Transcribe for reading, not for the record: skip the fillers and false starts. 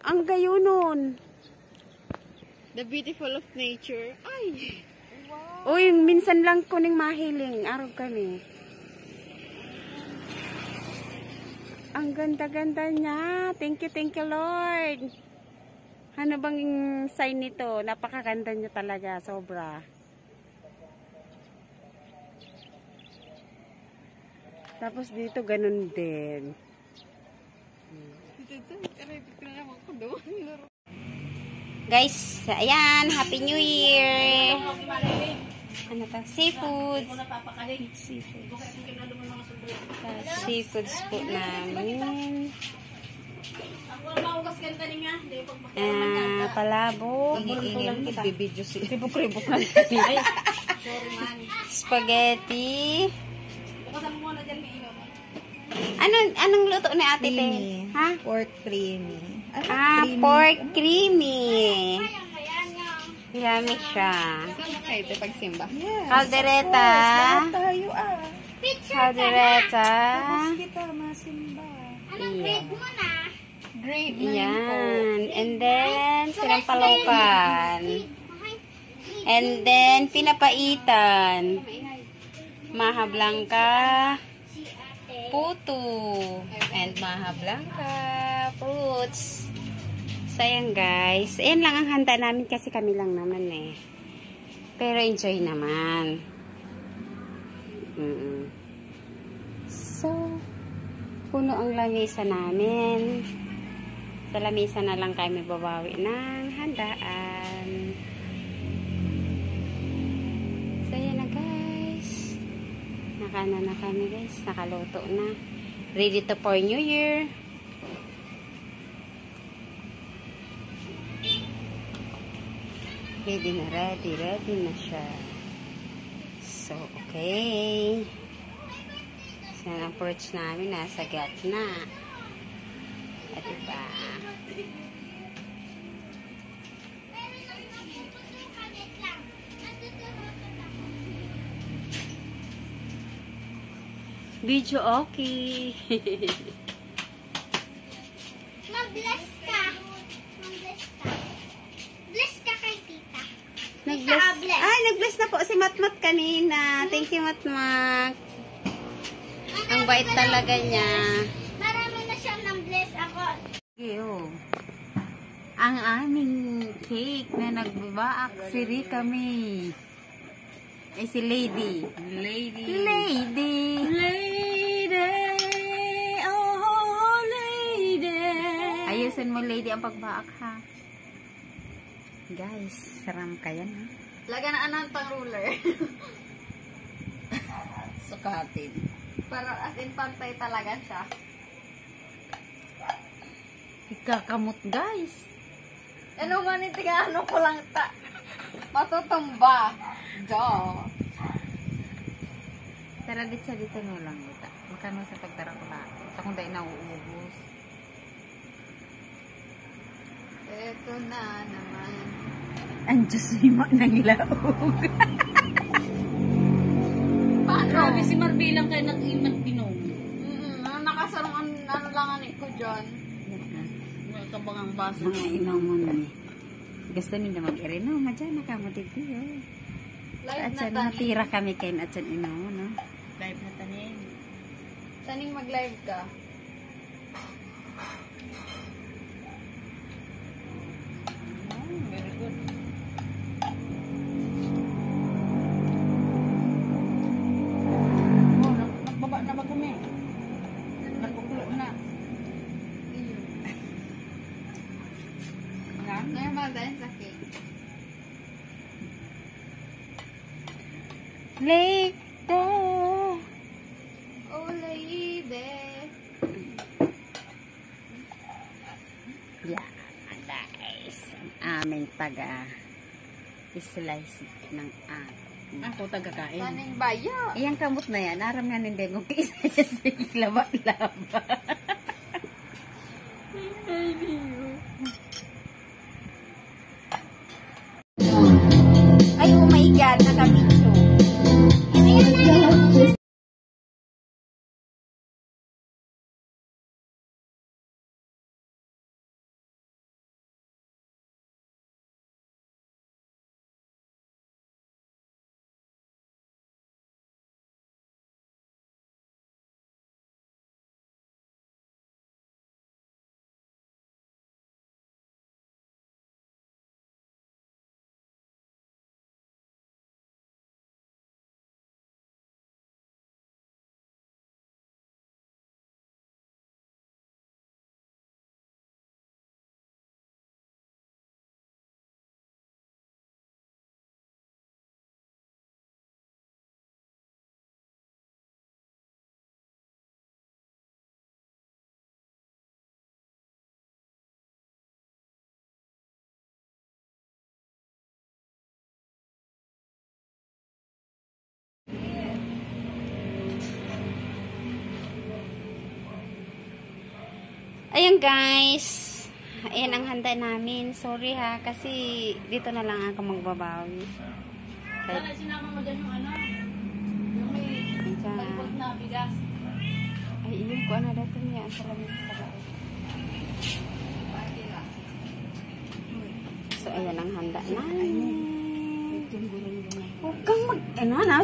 Ang gayo nun. The beautiful of nature. Ay! Wow. Uy, minsan lang kuning mahiling. Araw kami. Ang ganda-ganda niya. Thank you Lord. Ano bang sign nito? Napakaganda niya talaga. Sobra. Tapos dito ganun din. Guys, ayan, Happy New Year. Ano to? Seafood. Seafoods po namin. Palabok. Spaghetti. Anong luto ni ate te? Ha? Pork creamy. Pork creamy. Yummy siya. Saan kayo ito pagsimba? Yes. Caldereta. Tayo Caldereta. Tapos kita masimba. Anong grade mo na? Grade 9 Yan. And then, sinampalaukan. And then, pinapaitan. Maha Blanca. Puto. And Maha Blanca. Fruits. Sayang guys. Ayan lang ang handa namin kasi kami lang naman eh. Pero enjoy naman. So, puno ang lamesa namin. Sa lamesa na lang kami babawi ng handaan. So, yan na guys. Nakana na kami guys. Nakaluto na. Ready to for New Year. Ready na siya. So, okay. So, ang porch namin nasa gitna. At diba? Video okay. Mag-bless ka. Bless ka kay tita. Nag-bless. Ay, nag-bless na po si Matmat kanina. Thank you, Matmat. Ang bait talaga niya. Marami na siyang nang-bless ako. Ang aming cake na nagbabaak si Rika May. Ay, si Lady. Lady. Oh, Lady. Ayusin mo, Lady, ang pagbaak, ha? Guys, saram ka yan, ha? Lagyan na anong pang ruler. Sukatin. Para as in pantay talaga siya. Ikakamot, guys. Ano man itiga, ano ko lang ta. Matutumba. Jo. Tara dito no lang dito. Makano sa pagtara ko na. Ito kung dahil nauubos. Ito na naman. Ang Diyos lima ng laog. Paano? Si Marbilang kayo nag-imat pinom. Nakasarong ano lang ko dyan. May kabangang baso. Mga inaw mo na eh. Gusto nila mag-irinaw. Madyan na ka mo dito. Live At na yan, tanin. natira kami kayo at yan inaw mo, no? Live na tanin. Taning mag-live ka. Very good. Nagbaba na ba kami? Nagpukulo na. Normal dahil sa cake. Lake there. Oh, lady. Yeah, guys. Ang aming taga slice ng Ako taga-kain. Taning bayo. Ayan kamot na yan. Aram nga nindeng kung isa yan. Laba-laba. Ay, oh my God. Nakabitso. Ayan guys. Ayan ang handa namin. Sorry ha, kasi dito na lang ako magbabawi. Sana sinama mo dyan yung ano? Yung may talipot na bigas. Ay, iyon ko ano dito niya. Ang salamin sa bahay. So, ayan ang handa namin. Huwag kang mag... Ano na,